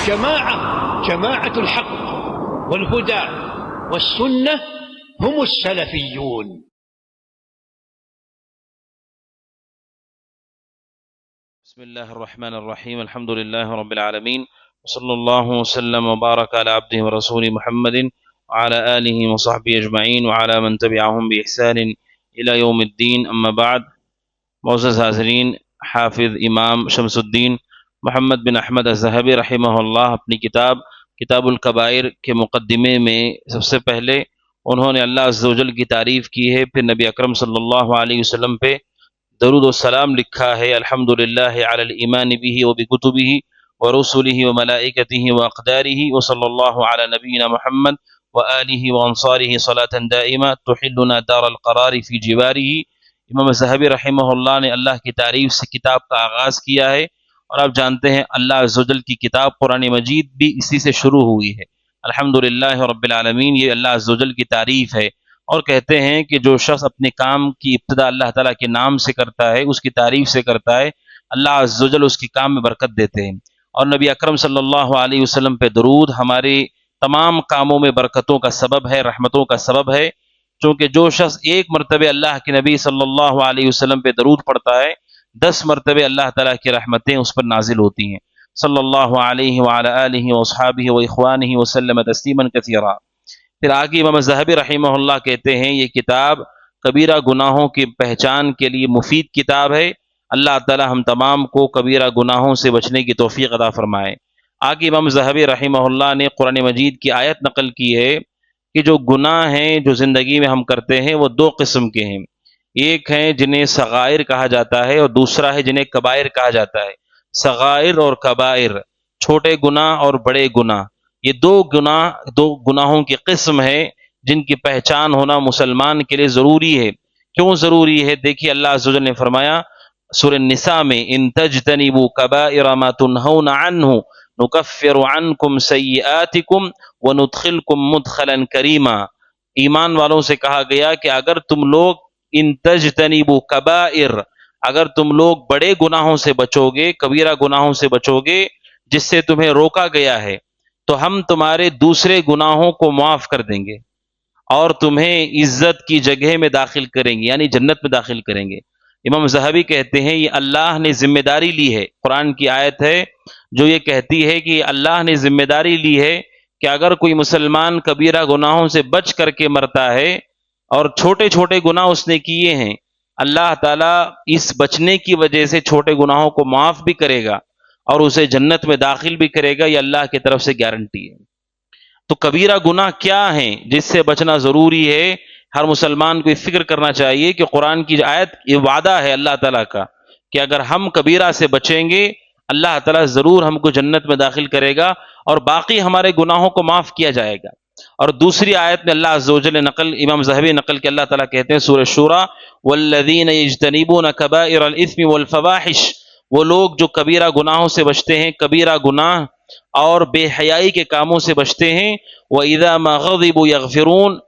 جماعة الحق والهدى والسنة هم السلفيون. بسم الله الرحمن الرحيم. الحمد لله رب العالمين، وصلى الله وسلم وبارك على عبده ورسوله محمد وعلى آله وصحبه أجمعين وعلى من تبعهم بإحسان إلى يوم الدين. أما بعد. معزز حاضرین، حافظ امام شمس الدین محمد بن احمد الذہبی رحمہ اللہ اپنی کتاب الکبائر کے مقدمے میں سب سے پہلے انہوں نے اللہ عز و جل کی تعریف کی ہے، پھر نبی اکرم صلی اللہ علیہ وسلم پہ درود و سلام لکھا ہے۔ الحمدللہ علی الایمان بہ وبکتبہ ورسلہ وملائکتہ واقدارہ وصلی اللہ علی نبینا محمد وآلہ وانصارہ صلاة دائمہ تحلنا دار القرار فی جوارہ۔ امام ذہبی رحمہ اللہ نے اللہ کی تعریف سے کتاب کا آغاز کیا ہے، اور آپ جانتے ہیں اللہ عز و جل کی کتاب قرآن مجید بھی اسی سے شروع ہوئی ہے۔ الحمدللہ رب العالمین، یہ اللہ عز و جل کی تعریف ہے، اور کہتے ہیں کہ جو شخص اپنے کام کی ابتدا اللہ تعالیٰ کے نام سے کرتا ہے، اس کی تعریف سے کرتا ہے، اللہ عز و جل اس کی کام میں برکت دیتے ہیں۔ اور نبی اکرم صلی اللہ علیہ وسلم پہ درود ہمارے تمام کاموں میں برکتوں کا سبب ہے، رحمتوں کا سبب ہے، چونکہ جو شخص ایک مرتبہ اللہ کے نبی صلی اللہ علیہ وسلم پہ درود پڑھتا ہے، 10 مرتبہ اللہ تعالیٰ کی رحمتیں اس پر نازل ہوتی ہیں۔ صلی اللہ علیہ وعلی آلہ واصحابہ واخوانہ وسلم تسلیما کثیرا۔ پھر آگے امام ذہبی رحمہ اللہ کہتے ہیں یہ کتاب کبیرہ گناہوں کی پہچان کے لیے مفید کتاب ہے۔ اللہ تعالیٰ ہم تمام کو کبیرہ گناہوں سے بچنے کی توفیق عطا فرمائے۔ آگے امام ذہبی رحمہ اللہ نے قرآن مجید کی آیت نقل کی ہے کہ جو گناہ ہیں جو زندگی میں ہم کرتے ہیں وہ 2 قسم کے ہیں، ایک ہیں جنہیں صغائر کہا جاتا ہے، اور دوسرا ہے جنہیں کبائر کہا جاتا ہے۔ صغائر اور کبائر، چھوٹے گناہ اور بڑے گناہ، یہ دو گناہوں کی قسم ہے جن کی پہچان ہونا مسلمان کے لیے ضروری ہے۔ کیوں ضروری ہے؟ دیکھیے اللہ عز و جل نے فرمایا سورہ النساء میں، ان تجتنبوا کبائر ما تنہون عنہ نکفر عنکم سیئاتکم وندخلکم مدخلا کریما۔ ایمان والوں سے کہا گیا کہ اگر تم لوگ ان تجتنبوا کبائر، اگر تم لوگ بڑے گناہوں سے بچو گے، کبیرہ گناہوں سے بچو گے جس سے تمہیں روکا گیا ہے، تو ہم تمہارے دوسرے گناہوں کو معاف کر دیں گے اور تمہیں عزت کی جگہ میں داخل کریں گے، یعنی جنت میں داخل کریں گے۔ امام ذہبی کہتے ہیں یہ اللہ نے ذمہ داری لی ہے، قرآن کی آیت ہے جو یہ کہتی ہے کہ اللہ نے ذمہ داری لی ہے کہ اگر کوئی مسلمان کبیرہ گناہوں سے بچ کر کے مرتا ہے اور چھوٹے چھوٹے گناہ اس نے کیے ہیں، اللہ تعالیٰ اس بچنے کی وجہ سے چھوٹے گناہوں کو معاف بھی کرے گا اور اسے جنت میں داخل بھی کرے گا، یہ اللہ کی طرف سے گارنٹی ہے۔ تو کبیرہ گناہ کیا ہیں جس سے بچنا ضروری ہے؟ ہر مسلمان کو فکر کرنا چاہیے کہ قرآن کی آیت یہ وعدہ ہے اللہ تعالیٰ کا کہ اگر ہم کبیرہ سے بچیں گے اللہ تعالیٰ ضرور ہم کو جنت میں داخل کرے گا اور باقی ہمارے گناہوں کو معاف کیا جائے گا۔ اور دوسری آیت میں اللہ عز و جل نے امام ذہبی نقل کہ اللہ تعالیٰ کہتے ہیں سورہ شورى والذین یجتنبون کبائر الاثم والفواحش، وہ لوگ جو کبیرہ گناہوں سے بچتے ہیں، کبیرہ گناہ اور بے حیائی کے کاموں سے بچتے ہیں، وَإِذَا مَا غَضِبُوا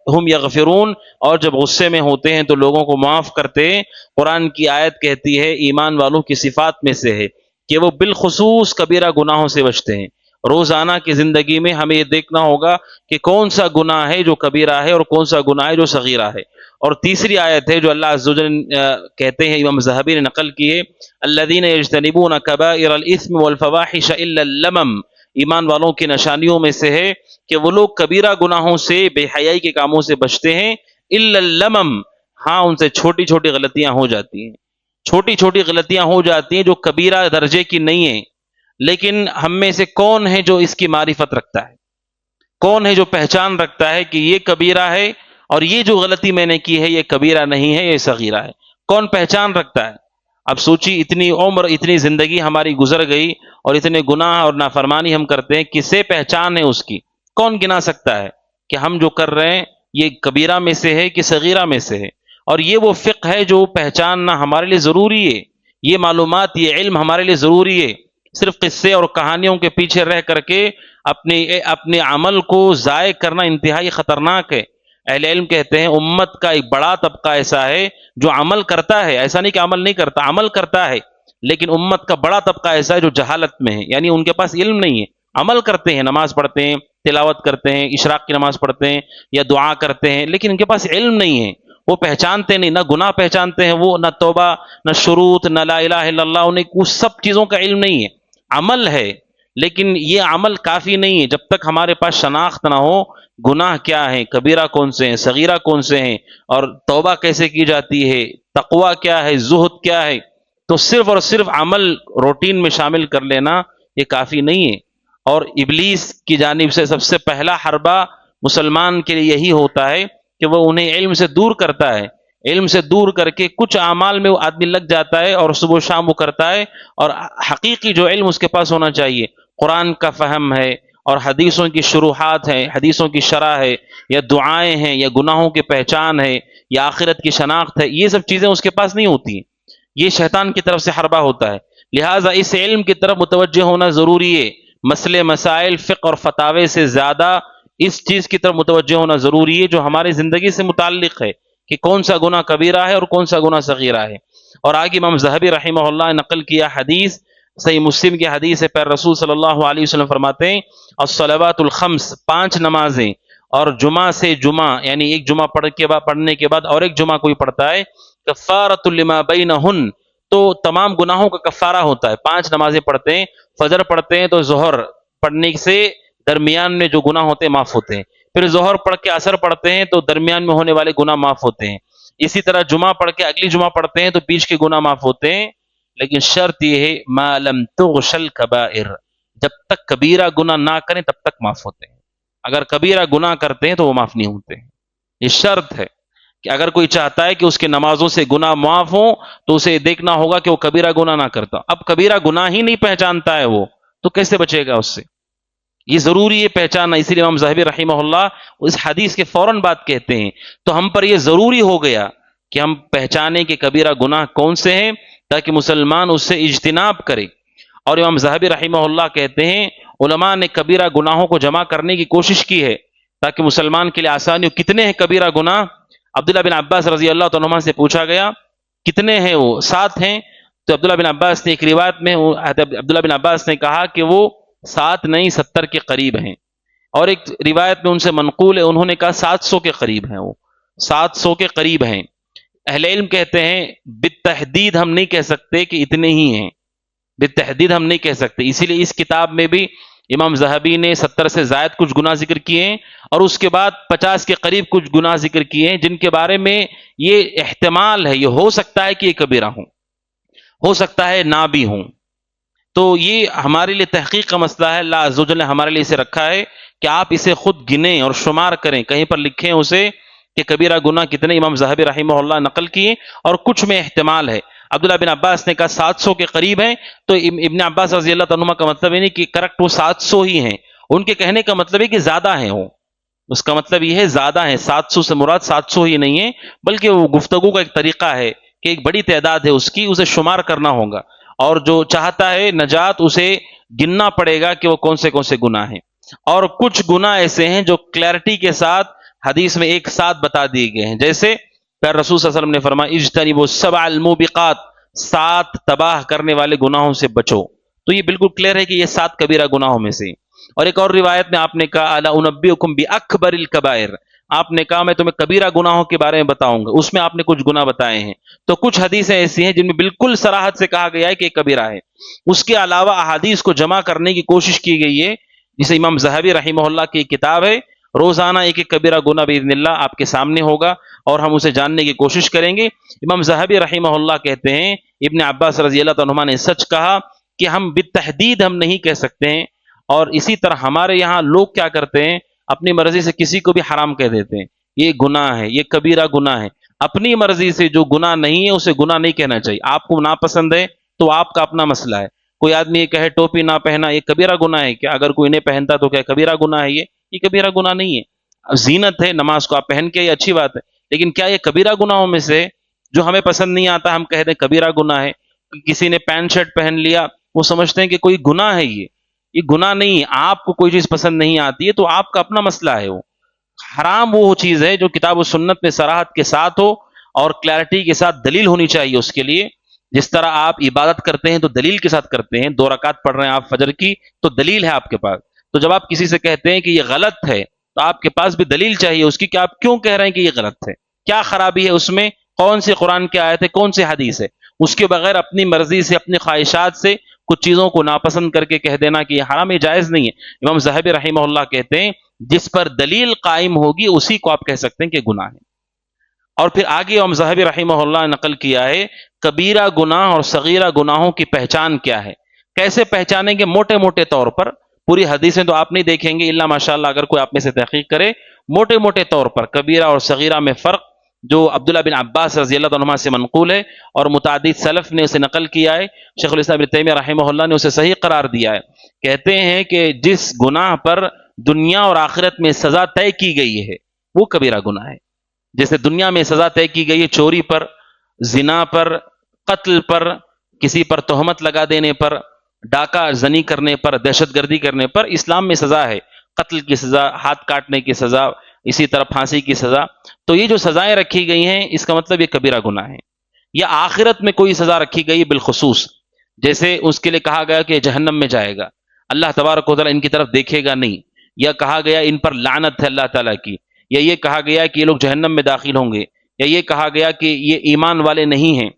هُمْ يَغْفِرُونَ، اور جب غصے میں ہوتے ہیں تو لوگوں کو معاف کرتے ہیں۔ قرآن کی آیت کہتی ہے ایمان والوں کی صفات میں سے ہے کہ وہ بالخصوص کبیرہ گناہوں سے بچتے ہیں۔ روزانہ کی زندگی میں ہمیں یہ دیکھنا ہوگا کہ کون سا گناہ ہے جو کبیرہ ہے اور کون سا گناہ ہے جو صغیرہ ہے۔ اور تیسری آیت ہے جو اللہ عز و جل کہتے ہیں، امام ذہبی نے نقل کی ہے، الذین یجتنبون کبائر الاثم والفواحش الا اللمم، ایمان والوں کی نشانیوں میں سے ہے کہ وہ لوگ کبیرہ گناہوں سے، بے حیائی کے کاموں سے بچتے ہیں، الا اللمم، ہاں ان سے چھوٹی چھوٹی غلطیاں ہو جاتی ہیں، چھوٹی چھوٹی غلطیاں ہو جاتی ہیں جو کبیرہ درجے کی نہیں ہیں۔ لیکن ہم میں سے کون ہے جو اس کی معرفت رکھتا ہے؟ کون ہے جو پہچان رکھتا ہے کہ یہ کبیرہ ہے اور یہ جو غلطی میں نے کی ہے یہ کبیرہ نہیں ہے، یہ صغیرہ ہے؟ کون پہچان رکھتا ہے؟ اب سوچی اتنی عمر، اتنی زندگی ہماری گزر گئی اور اتنے گناہ اور نافرمانی ہم کرتے ہیں، کسے پہچان ہے اس کی؟ کون گنا سکتا ہے کہ ہم جو کر رہے ہیں یہ کبیرہ میں سے ہے کہ صغیرہ میں سے ہے؟ اور یہ وہ فقہ ہے جو پہچاننا ہمارے لیے ضروری ہے، یہ معلومات، یہ علم ہمارے لیے ضروری ہے۔ صرف قصے اور کہانیوں کے پیچھے رہ کر کے اپنے عمل کو ضائع کرنا انتہائی خطرناک ہے۔ اہل علم کہتے ہیں امت کا ایک بڑا طبقہ ایسا ہے جو عمل کرتا ہے، ایسا نہیں کہ عمل نہیں کرتا، عمل کرتا ہے، لیکن امت کا بڑا طبقہ ایسا ہے جو جہالت میں ہے، یعنی ان کے پاس علم نہیں ہے، عمل کرتے ہیں، نماز پڑھتے ہیں، تلاوت کرتے ہیں، اشراق کی نماز پڑھتے ہیں یا دعا کرتے ہیں، لیکن ان کے پاس علم نہیں ہے، وہ پہچانتے نہیں، نہ گناہ پہچانتے ہیں وہ، نہ توبہ، نہ شروط، نہ لا الہ الا اللہ، انہیں اس سب چیزوں کا علم نہیں ہے۔ عمل ہے لیکن یہ عمل کافی نہیں ہے جب تک ہمارے پاس شناخت نہ ہو گناہ کیا ہے، کبیرہ کون سے ہیں، صغیرہ کون سے ہیں، اور توبہ کیسے کی جاتی ہے، تقوی کیا ہے، زہد کیا ہے۔ تو صرف اور صرف عمل روٹین میں شامل کر لینا یہ کافی نہیں ہے۔ اور ابلیس کی جانب سے سب سے پہلا حربہ مسلمان کے لیے یہی ہوتا ہے کہ وہ انہیں علم سے دور کرتا ہے، علم سے دور کر کے کچھ اعمال میں وہ آدمی لگ جاتا ہے اور صبح و شام وہ کرتا ہے، اور حقیقی جو علم اس کے پاس ہونا چاہیے، قرآن کا فہم ہے اور حدیثوں کی شروحات ہے، حدیثوں کی شرح ہے، یا دعائیں ہیں، یا گناہوں کی پہچان ہے، یا آخرت کی شناخت ہے، یہ سب چیزیں اس کے پاس نہیں ہوتی ہیں، یہ شیطان کی طرف سے حربہ ہوتا ہے۔ لہٰذا اس علم کی طرف متوجہ ہونا ضروری ہے، مسئلے مسائل فقہ اور فتاوی سے زیادہ اس چیز کی طرف متوجہ ہونا ضروری ہے جو ہماری زندگی سے متعلق ہے کہ کون سا گناہ کبیرہ ہے اور کون سا گناہ صغیرہ ہے۔ اور آگے امام ذہبی رحمہ اللہ نے نقل کیا حدیث، صحیح مسلم کی حدیث ہے، پیر رسول صلی اللہ علیہ وسلم فرماتے ہیں الصلوات الخمس، 5 نمازیں، اور جمعہ سے جمعہ یعنی ایک جمعہ پڑھنے کے بعد اور ایک جمعہ کوئی پڑھتا ہے، کفارۃ لما بینہن، تو تمام گناہوں کا کفارہ ہوتا ہے۔ 5 نمازیں پڑھتے ہیں، فجر پڑھتے ہیں تو ظہر پڑھنے سے درمیان میں جو گناہ ہوتے ہیں معاف ہوتے ہیں، پھر ظہر پڑھ کے عصر پڑھتے ہیں تو درمیان میں ہونے والے گناہ معاف ہوتے ہیں، اسی طرح جمعہ پڑھ کے اگلی جمعہ پڑھتے ہیں تو بیچ کے گناہ معاف ہوتے ہیں، لیکن شرط یہ ہے ما لم تغشل کبائر، جب تک کبیرہ گناہ نہ کریں تب تک معاف ہوتے ہیں، اگر کبیرہ گناہ کرتے ہیں تو وہ معاف نہیں ہوتے ہیں۔ یہ شرط ہے کہ اگر کوئی چاہتا ہے کہ اس کے نمازوں سے گناہ معاف ہوں تو اسے دیکھنا ہوگا کہ وہ کبیرہ گناہ نہ کرتا، اب کبیرہ گناہ ہی نہیں پہچانتا ہے وہ تو کیسے بچے گا اس سے؟ یہ ضروری ہے پہچاننا، اسی لیے امام ذہبی رحمہ اللہ اس حدیث کے فوراً بات کہتے ہیں، تو ہم پر یہ ضروری ہو گیا کہ ہم پہچانیں کہ کبیرہ گناہ کون سے ہیں تاکہ مسلمان اس سے اجتناب کرے۔ اور امام ذہبی رحمہ اللہ کہتے ہیں علماء نے کبیرہ گناہوں کو جمع کرنے کی کوشش کی ہے تاکہ مسلمان کے لیے آسانی ہو۔ کتنے ہیں کبیرہ گناہ؟ عبداللہ بن عباس رضی اللہ عنہما سے پوچھا گیا کتنے ہیں وہ؟ 7 ہیں، تو عبداللہ بن عباس نے ایک روایت میں عبداللہ بن عباس نے کہا کہ وہ 7 نہیں 70 کے قریب ہیں، اور ایک روایت میں ان سے منقول ہے انہوں نے کہا 700 کے قریب ہیں، وہ 700 کے قریب ہیں۔ اہل علم کہتے ہیں بالتحدید ہم نہیں کہہ سکتے کہ اتنے ہی ہیں، بالتحدید ہم نہیں کہہ سکتے، اسی لیے اس کتاب میں بھی امام ذہبی نے 70 سے زائد کچھ گناہ ذکر کیے ہیں، اور اس کے بعد 50 کے قریب کچھ گناہ ذکر کیے ہیں جن کے بارے میں یہ احتمال ہے، یہ ہو سکتا ہے کہ یہ کبیرہ ہوں، ہو سکتا ہے نہ بھی ہوں۔ تو یہ ہمارے لیے تحقیق کا مسئلہ ہے، اللہ عز و جل نے ہمارے لیے اسے رکھا ہے کہ آپ اسے خود گنیں اور شمار کریں، کہیں پر لکھیں اسے کہ کبیرہ گناہ کتنے امام ذہبی رحمہ اللہ نقل کیے، اور کچھ میں احتمال ہے۔ عبداللہ بن عباس نے کہا 700 کے قریب ہیں، تو ابن عباس رضی اللہ عنہما کا مطلب یہ نہیں کہ کریکٹ وہ 700 ہی ہیں، ان کے کہنے کا مطلب ہے کہ زیادہ ہیں، وہ اس کا مطلب یہ ہے زیادہ ہیں، 700 سے مراد 700 ہی نہیں ہے، بلکہ وہ گفتگو کا ایک طریقہ ہے کہ ایک بڑی تعداد ہے اس کی، اسے شمار کرنا ہوگا، اور جو چاہتا ہے نجات اسے گننا پڑے گا کہ وہ کون سے گناہ ہیں۔ اور کچھ گناہ ایسے ہیں جو کلیئرٹی کے ساتھ حدیث میں ایک ساتھ بتا دیے گئے ہیں، جیسے پھر رسول صلی اللہ علیہ وسلم نے فرمایا اجتنبوا السبع الموبقات، 7 تباہ کرنے والے گناہوں سے بچو، تو یہ بالکل کلیئر ہے کہ یہ 7 کبیرہ گناہوں میں سے۔ اور ایک اور روایت میں آپ نے کہا الا انبئکم باکبر الکبائر، آپ نے کہا میں تمہیں کبیرہ گناہوں کے بارے میں بتاؤں گا، اس میں آپ نے کچھ گناہ بتائے ہیں، تو کچھ حدیثیں ایسی ہیں جن میں بالکل صراحت سے کہا گیا ہے کہ یہ کبیرہ ہے، اس کے علاوہ احادیث کو جمع کرنے کی کوشش کی گئی ہے، جسے امام ذہبی رحمہ اللہ کی ایک کتاب ہے، روزانہ ایک ایک کبیرہ گناہ باذن اللہ آپ کے سامنے ہوگا اور ہم اسے جاننے کی کوشش کریں گے۔ امام ذہبی رحمہ اللہ کہتے ہیں ابن عباس رضی اللہ عنہما نے سچ کہا کہ ہم بالتحدید ہم نہیں کہہ سکتے ہیں، اور اسی طرح ہمارے یہاں لوگ کیا کرتے ہیں اپنی مرضی سے کسی کو بھی حرام کہہ دیتے ہیں، یہ گناہ ہے، یہ کبیرہ گناہ ہے، اپنی مرضی سے جو گناہ نہیں ہے اسے گناہ نہیں کہنا چاہیے، آپ کو ناپسند ہے تو آپ کا اپنا مسئلہ ہے، کوئی آدمی یہ کہے ٹوپی نہ پہنا یہ کبیرہ گناہ ہے کیا؟ اگر کوئی نہیں پہنتا تو کیا کبیرہ گناہ ہے؟ یہ کبیرہ گناہ نہیں ہے، اب زینت ہے، نماز کو آپ پہن کے یہ اچھی بات ہے، لیکن کیا یہ کبیرہ گناہوں میں سے جو ہمیں پسند نہیں آتا ہم کہہ دیں کبیرہ گناہ ہے؟ کسی نے پینٹ شرٹ پہن لیا وہ سمجھتے ہیں کہ کوئی گناہ ہے، یہ گناہ نہیں ہے، آپ کو کوئی چیز پسند نہیں آتی ہے تو آپ کا اپنا مسئلہ ہے، وہ حرام وہ چیز ہے جو کتاب و سنت میں صراحت کے ساتھ ہو اور کلیئرٹی کے ساتھ دلیل ہونی چاہیے اس کے لیے، جس طرح آپ عبادت کرتے ہیں تو دلیل کے ساتھ کرتے ہیں، 2 رکعت پڑھ رہے ہیں آپ فجر کی تو دلیل ہے آپ کے پاس، تو جب آپ کسی سے کہتے ہیں کہ یہ غلط ہے تو آپ کے پاس بھی دلیل چاہیے اس کی کہ آپ کیوں کہہ رہے ہیں کہ یہ غلط ہے، کیا خرابی ہے اس میں، کون سی قرآن کی آیت ہے، کون سی حدیث ہے۔ اس کے بغیر اپنی مرضی سے، اپنی خواہشات سے کچھ چیزوں کو ناپسند کر کے کہہ دینا کہ یہ حرام، یہ جائز نہیں ہے۔ امام ذہبی رحمہ اللہ کہتے ہیں جس پر دلیل قائم ہوگی اسی کو آپ کہہ سکتے ہیں کہ گناہ ہے۔ اور پھر آگے امام ذہبی رحمہ اللہ نے نقل کیا ہے کبیرہ گناہ اور صغیرہ گناہوں کی پہچان کیا ہے، کیسے پہچانیں گے، موٹے موٹے طور پر، پوری حدیثیں تو آپ نہیں دیکھیں گے الا ماشاءاللہ اگر کوئی آپ میں سے تحقیق کرے، موٹے موٹے طور پر کبیرہ اور صغیرہ میں فرق جو عبداللہ بن عباس رضی اللہ عنہما سے منقول ہے اور متعدد سلف نے اسے نقل کیا ہے، شیخ الاسلام ابن تیمیہ رحمہ اللہ نے اسے صحیح قرار دیا ہے، کہتے ہیں کہ جس گناہ پر دنیا اور آخرت میں سزا طے کی گئی ہے وہ کبیرہ گناہ ہے۔ جیسے دنیا میں سزا طے کی گئی ہے چوری پر، زنا پر، قتل پر، کسی پر تہمت لگا دینے پر، ڈاکہ زنی کرنے پر، دہشت گردی کرنے پر، اسلام میں سزا ہے، قتل کی سزا، ہاتھ کاٹنے کی سزا، اسی طرح پھانسی کی سزا۔ تو یہ جو سزائیں رکھی گئی ہیں اس کا مطلب یہ کبیرہ گناہ ہے۔ یا آخرت میں کوئی سزا رکھی گئی بالخصوص، جیسے اس کے لیے کہا گیا کہ جہنم میں جائے گا، اللہ تبارک و تعالیٰ ان کی طرف دیکھے گا نہیں، یا کہا گیا ان پر لعنت ہے اللہ تعالیٰ کی، یا یہ کہا گیا کہ یہ لوگ جہنم میں داخل ہوں گے، یا یہ کہا گیا کہ یہ ایمان والے نہیں ہیں،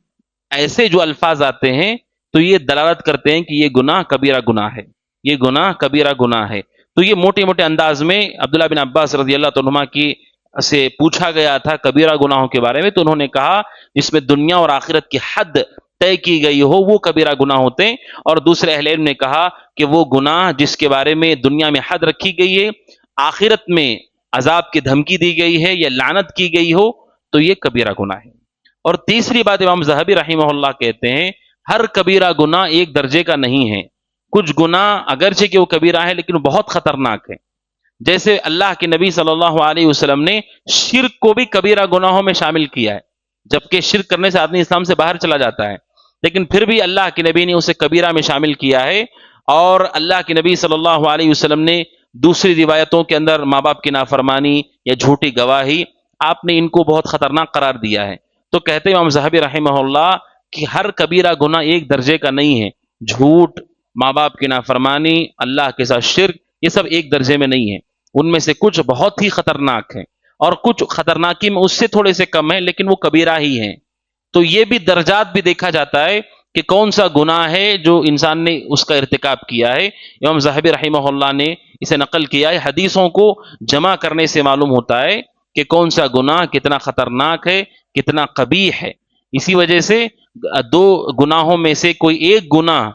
ایسے جو الفاظ آتے ہیں تو یہ دلالت کرتے ہیں کہ یہ گناہ کبیرہ گناہ ہے، یہ گناہ کبیرہ گناہ ہے۔ تو یہ موٹے موٹے انداز میں عبداللہ بن عباس رضی اللہ عنہما کی سے پوچھا گیا تھا کبیرہ گناہوں کے بارے میں، تو انہوں نے کہا جس میں دنیا اور آخرت کی حد طے کی گئی ہو وہ کبیرہ گناہ ہوتے ہیں، اور دوسرے اہل علم نے کہا کہ وہ گناہ جس کے بارے میں دنیا میں حد رکھی گئی ہے، آخرت میں عذاب کی دھمکی دی گئی ہے یا لعنت کی گئی ہو تو یہ کبیرہ گناہ ہے۔ اور تیسری بات امام ذہبی رحمہ اللہ کہتے ہیں ہر کبیرہ گناہ ایک درجے کا نہیں ہے، کچھ گناہ اگرچہ کہ وہ کبیرہ ہے لیکن وہ بہت خطرناک ہے، جیسے اللہ کے نبی صلی اللہ علیہ وسلم نے شرک کو بھی کبیرہ گناہوں میں شامل کیا ہے، جبکہ شرک کرنے سے آدمی اسلام سے باہر چلا جاتا ہے، لیکن پھر بھی اللہ کے نبی نے اسے کبیرہ میں شامل کیا ہے۔ اور اللہ کے نبی صلی اللہ علیہ وسلم نے دوسری روایتوں کے اندر ماں باپ کی نافرمانی یا جھوٹی گواہی، آپ نے ان کو بہت خطرناک قرار دیا ہے۔ تو کہتے ہیں امام ذہبی رحمہ اللہ کہ ہر کبیرہ گناہ ایک درجے کا نہیں ہے، جھوٹ، ماں باپ کی نافرمانی، اللہ کے ساتھ شرک، یہ سب ایک درجے میں نہیں ہے، ان میں سے کچھ بہت ہی خطرناک ہیں اور کچھ خطرناکی میں اس سے تھوڑے سے کم ہیں لیکن وہ کبیرہ ہی ہیں۔ تو یہ بھی درجات بھی دیکھا جاتا ہے کہ کون سا گناہ ہے جو انسان نے اس کا ارتکاب کیا ہے۔ امام ذہبی رحمہ اللہ نے اسے نقل کیا ہے، حدیثوں کو جمع کرنے سے معلوم ہوتا ہے کہ کون سا گناہ کتنا خطرناک ہے، کتنا قبیح ہے۔ اسی وجہ سے 2 گناہوں میں سے کوئی ایک گناہ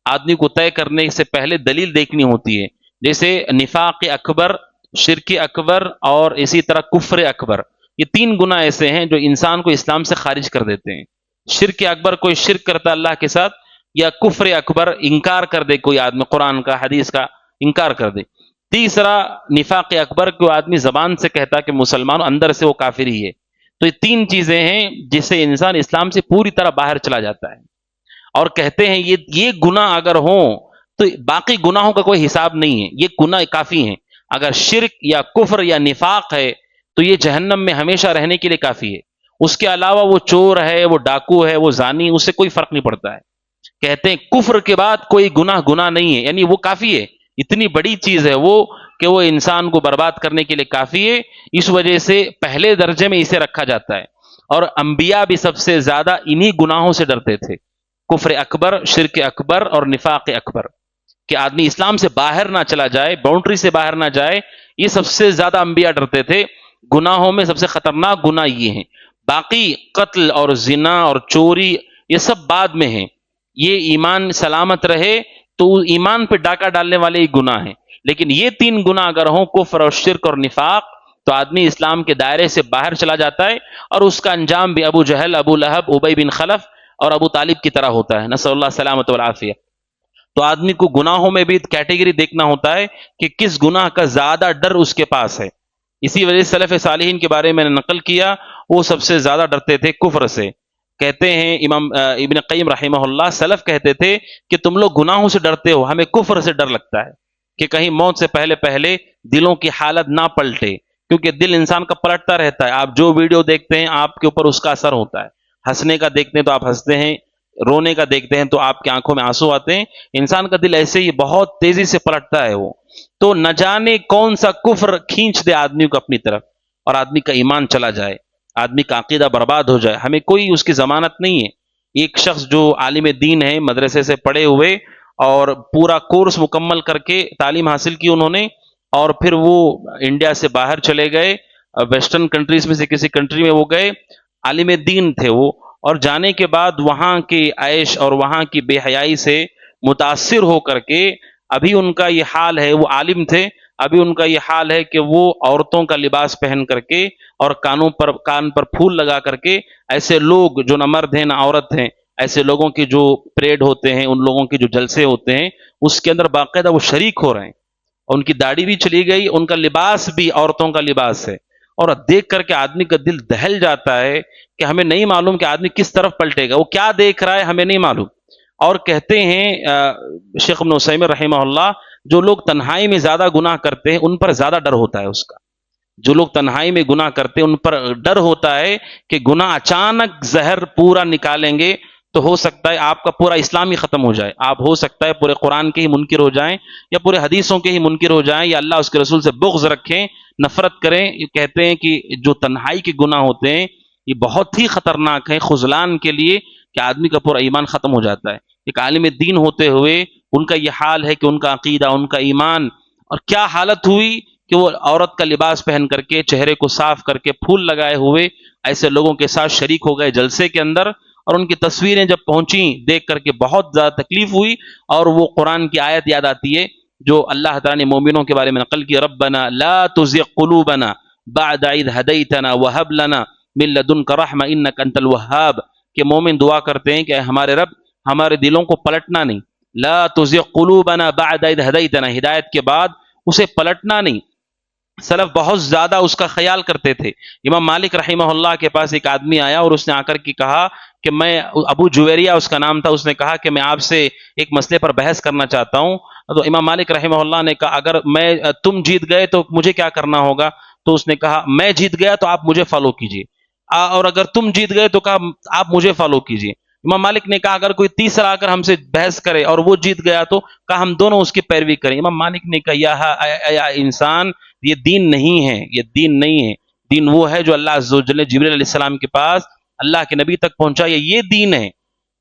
آدمی کو طے کرنے سے پہلے دلیل دیکھنی ہوتی ہے، جیسے نفاق اکبر، شرک اکبر اور اسی طرح کفر اکبر، یہ 3 گناہ ایسے ہیں جو انسان کو اسلام سے خارج کر دیتے ہیں۔ شرک اکبر کوئی شرک کرتا اللہ کے ساتھ، یا کفر اکبر انکار کر دے کوئی آدمی قرآن کا حدیث کا انکار کر دے۔ تیسرا نفاق اکبر کو آدمی زبان سے کہتا کہ مسلمان، اندر سے وہ کافر ہی ہے۔ تو یہ 3 چیزیں ہیں جس سے انسان اسلام سے پوری طرح باہر چلا جاتا ہے، اور کہتے ہیں یہ گناہ اگر ہوں تو باقی گناہوں کا کوئی حساب نہیں ہے، یہ گناہ کافی ہیں۔ اگر شرک یا کفر یا نفاق ہے تو یہ جہنم میں ہمیشہ رہنے کے لیے کافی ہے، اس کے علاوہ وہ چور ہے، وہ ڈاکو ہے، وہ زانی، اس سے کوئی فرق نہیں پڑتا ہے۔ کہتے ہیں کفر کے بعد کوئی گناہ نہیں ہے، یعنی وہ کافی ہے، اتنی بڑی چیز ہے وہ کہ وہ انسان کو برباد کرنے کے لیے کافی ہے، اس وجہ سے پہلے درجے میں اسے رکھا جاتا ہے۔ اور انبیاء بھی سب سے زیادہ انہی گناہوں سے ڈرتے تھے، کفر اکبر، شرک اکبر اور نفاق اکبر، کہ آدمی اسلام سے باہر نہ چلا جائے، باؤنڈری سے باہر نہ جائے، یہ سب سے زیادہ انبیاء ڈرتے تھے۔ گناہوں میں سب سے خطرناک گناہ یہ ہیں، باقی قتل اور زنا اور چوری یہ سب بعد میں ہیں، یہ ایمان سلامت رہے تو ایمان پہ ڈاکہ ڈالنے والے ہی گناہ ہیں، لیکن یہ 3 گناہ اگر ہوں، کفر اور شرک اور نفاق، تو آدمی اسلام کے دائرے سے باہر چلا جاتا ہے، اور اس کا انجام بھی ابو جہل، ابو لہب، ابی بن خلف اور ابو طالب کی طرح ہوتا ہے، نسأل اللہ سلامت والعافیہ۔ تو آدمی کو گناہوں میں بھی کیٹیگری دیکھنا ہوتا ہے کہ کس گناہ کا زیادہ ڈر اس کے پاس ہے۔ اسی وجہ سے سلف صالحین کے بارے میں نے نقل کیا، وہ سب سے زیادہ ڈرتے تھے کفر سے۔ کہتے ہیں امام ابن قیم رحمہ اللہ، سلف کہتے تھے کہ تم لوگ گناہوں سے ڈرتے ہو، ہمیں کفر سے ڈر لگتا ہے کہ کہیں موت سے پہلے پہلے دلوں کی حالت نہ پلٹے، کیونکہ دل انسان کا پلٹتا رہتا ہے، آپ جو ویڈیو دیکھتے ہیں آپ کے اوپر اس کا اثر ہوتا ہے، ہنسنے کا دیکھتے ہیں تو آپ ہنستے ہیں، رونے کا دیکھتے ہیں تو آپ کی آنکھوں میں آنسو آتے ہیں. انسان کا دل ایسے ہی بہت تیزی سے پلٹتا ہے وہ. تو نہ جانے کون سا کفر کھینچ دے آدمی کو اپنی طرف اور آدمی کا ایمان چلا جائے, آدمی کا عقیدہ برباد ہو جائے. ہمیں کوئی اس کی ضمانت نہیں ہے. ایک شخص جو عالم دین ہے, مدرسے سے پڑھے ہوئے اور پورا کورس مکمل کر کے تعلیم حاصل کی انہوں نے, اور پھر وہ انڈیا سے باہر چلے گئے, ویسٹرن کنٹریز میں سے کسی کنٹری میں وہ گئے, عالم دین تھے وہ, اور جانے کے بعد وہاں کی عیش اور وہاں کی بے حیائی سے متاثر ہو کر کے ابھی ان کا یہ حال ہے. وہ عالم تھے, ابھی ان کا یہ حال ہے کہ وہ عورتوں کا لباس پہن کر کے اور کان پر پھول لگا کر کے, ایسے لوگ جو نہ مرد ہیں نہ عورت ہیں, ایسے لوگوں کی جو پریڈ ہوتے ہیں, ان لوگوں کے جو جلسے ہوتے ہیں, اس کے اندر باقاعدہ وہ شریک ہو رہے ہیں. ان کی داڑھی بھی چلی گئی, ان کا لباس بھی عورتوں کا لباس ہے. اور دیکھ کر کے آدمی کا دل دہل جاتا ہے کہ ہمیں نہیں معلوم کہ آدمی کس طرف پلٹے گا, وہ کیا دیکھ رہا ہے ہمیں نہیں معلوم. اور کہتے ہیں شیخ ابن عثیمین رحمہ اللہ, جو لوگ تنہائی میں زیادہ گناہ کرتے ہیں ان پر زیادہ ڈر ہوتا ہے اس کا. جو لوگ تنہائی میں گناہ کرتے ہیں ان پر ڈر ہوتا ہے کہ گناہ اچانک زہر پورا نکالیں گے تو ہو سکتا ہے آپ کا پورا اسلام ہی ختم ہو جائے, آپ ہو سکتا ہے پورے قرآن کے ہی منکر ہو جائیں, یا پورے حدیثوں کے ہی منکر ہو جائیں, یا اللہ اس کے رسول سے بغض رکھیں, نفرت کریں. یہ کہتے ہیں کہ جو تنہائی کے گناہ ہوتے ہیں یہ بہت ہی خطرناک ہے خذلان کے لیے, کہ آدمی کا پورا ایمان ختم ہو جاتا ہے. ایک عالم دین ہوتے ہوئے ان کا یہ حال ہے کہ ان کا عقیدہ, ان کا ایمان, اور کیا حالت ہوئی کہ وہ عورت کا لباس پہن کر کے, چہرے کو صاف کر کے, پھول لگائے ہوئے ایسے لوگوں کے ساتھ شریک ہو گئے جلسے کے اندر. اور ان کی تصویریں جب پہنچیں دیکھ کر کے بہت زیادہ تکلیف ہوئی, اور وہ قرآن کی آیت یاد آتی ہے جو اللہ تعالیٰ نے مومنوں کے بارے میں نقل کی, ربنا لا تزغ قلوبنا بعد اذ هديتنا وهب لنا من لدنك رحمة انك انت الوهاب. کہ مومن دعا کرتے ہیں کہ ہمارے رب ہمارے دلوں کو پلٹنا نہیں, لا تزغ قلوبنا بعد اذ هديتنا, ہدایت کے بعد اسے پلٹنا نہیں. سلف بہت زیادہ اس کا خیال کرتے تھے. امام مالک رحمہ اللہ کے پاس ایک آدمی آیا اور اس نے آ کر کے کہا کہ میں, ابو جویریہ اس کا نام تھا, اس نے کہا کہ میں آپ سے ایک مسئلے پر بحث کرنا چاہتا ہوں. تو امام مالک رحمہ اللہ نے کہا اگر تم جیت گئے تو مجھے کیا کرنا ہوگا؟ تو اس نے کہا میں جیت گیا تو آپ مجھے فالو کیجیے, اور اگر تم جیت گئے تو کہا آپ مجھے فالو کیجیے. امام مالک نے کہا اگر کوئی تیسرا آ کر ہم سے بحث کرے اور وہ جیت گیا تو کہا ہم دونوں اس کی پیروی کریں. امام مالک نے کہا یا انسان, یہ دین نہیں ہے, یہ دین نہیں ہے. دین وہ ہے جو اللہ عز و جل جبریل علیہ السلام کے پاس اللہ کے نبی تک پہنچا, یہ دین ہے.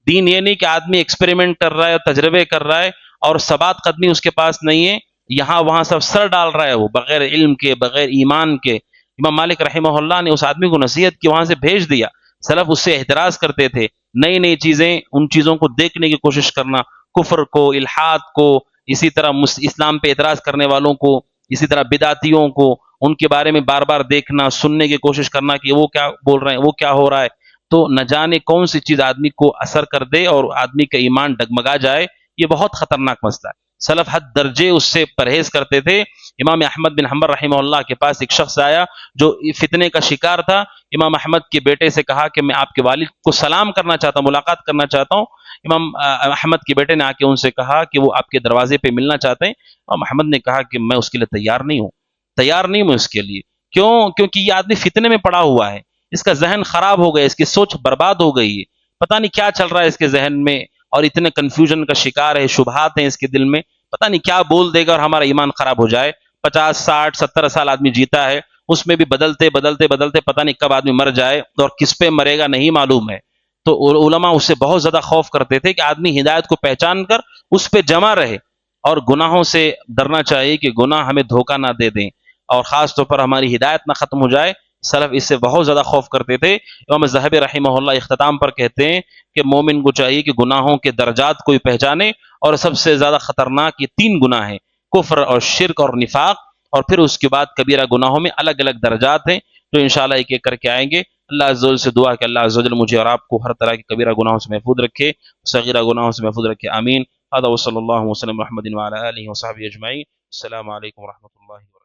دین یہ نہیں کہ آدمی ایکسپیریمنٹ کر رہا ہے, تجربے کر رہا ہے اور ثبات قدمی اس کے پاس نہیں ہے, یہاں وہاں سب سر ڈال رہا ہے وہ بغیر علم کے, بغیر ایمان کے. امام مالک رحمہ اللہ نے اس آدمی کو نصیحت کی, وہاں سے بھیج دیا. سلف اس سے احتراز کرتے تھے, نئی نئی چیزیں, ان چیزوں کو دیکھنے کی کوشش کرنا, کفر کو, الحاد کو, اسی طرح اسلام پہ اعتراض کرنے والوں کو, اسی طرح بدعتیوں کو, ان کے بارے میں بار بار دیکھنا, سننے کی کوشش کرنا کہ وہ کیا بول رہے ہیں, وہ کیا ہو رہا ہے. تو نہ جانے کون سی چیز آدمی کو اثر کر دے اور آدمی کا ایمان ڈگمگا جائے, یہ بہت خطرناک مسئلہ ہے. سلف حد درجے اس سے پرہیز کرتے تھے. امام احمد بن حنبل رحمہ اللہ کے پاس ایک شخص آیا جو فتنے کا شکار تھا. امام احمد کے بیٹے سے کہا کہ میں آپ کے والد کو سلام کرنا چاہتا ہوں, ملاقات کرنا چاہتا ہوں. امام احمد کے بیٹے نے آ کے ان سے کہا کہ وہ آپ کے دروازے پہ ملنا چاہتے ہیں. امام احمد نے کہا کہ میں اس کے لیے تیار نہیں ہوں اس کے لیے. کیوں؟ کیونکہ یہ آدمی فتنے میں پڑا ہوا ہے, اس کا ذہن خراب ہو گیا, اس کی سوچ برباد ہو گئی ہے, پتہ نہیں کیا چل رہا ہے اس کے ذہن میں, اور اتنے کنفیوژن کا شکار ہے, شبہات ہیں اس کے دل میں, پتہ نہیں کیا بول دے گا اور ہمارا ایمان خراب ہو جائے. 50 60 70 سال آدمی جیتا ہے, اس میں بھی بدلتے پتہ نہیں کب آدمی مر جائے, اور کس پہ مرے گا نہیں معلوم ہے. تو علماء اس سے بہت زیادہ خوف کرتے تھے کہ آدمی ہدایت کو پہچان کر اس پہ جمع رہے, اور گناہوں سے ڈرنا چاہیے کہ گناہ ہمیں دھوکہ نہ دے دیں, اور خاص طور پر ہماری ہدایت نہ ختم ہو جائے. سلف اس سے بہت زیادہ خوف کرتے تھے. امام ذہبی رحمہ اللہ اختتام پر کہتے ہیں کہ مومن کو چاہیے کہ گناہوں کے درجات کو پہچانے, اور سب سے زیادہ خطرناک یہ 3 گناہ ہیں, کفر اور شرک اور نفاق, اور پھر اس کے بعد کبیرہ گناہوں میں الگ الگ درجات ہیں جو انشاءاللہ ایک ایک کر کے آئیں گے. اللہ عز و جل سے دعا کہ اللہ عز و جل مجھے اور آپ کو ہر طرح کے کبیرہ گناہوں سے محفوظ رکھے, صغیرہ گناہوں سے محفوظ رکھے, آمین. هذا وصلی اللہ وسلم محمد وعلى آلہ وصحبہ اجمعین. السلام علیکم ورحمۃ اللہ وبرکاتہ.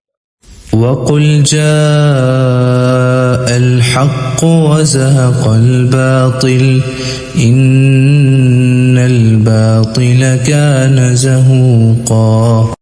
وقل جاء الحق وزهق الباطل إن الباطل كان زهوقا.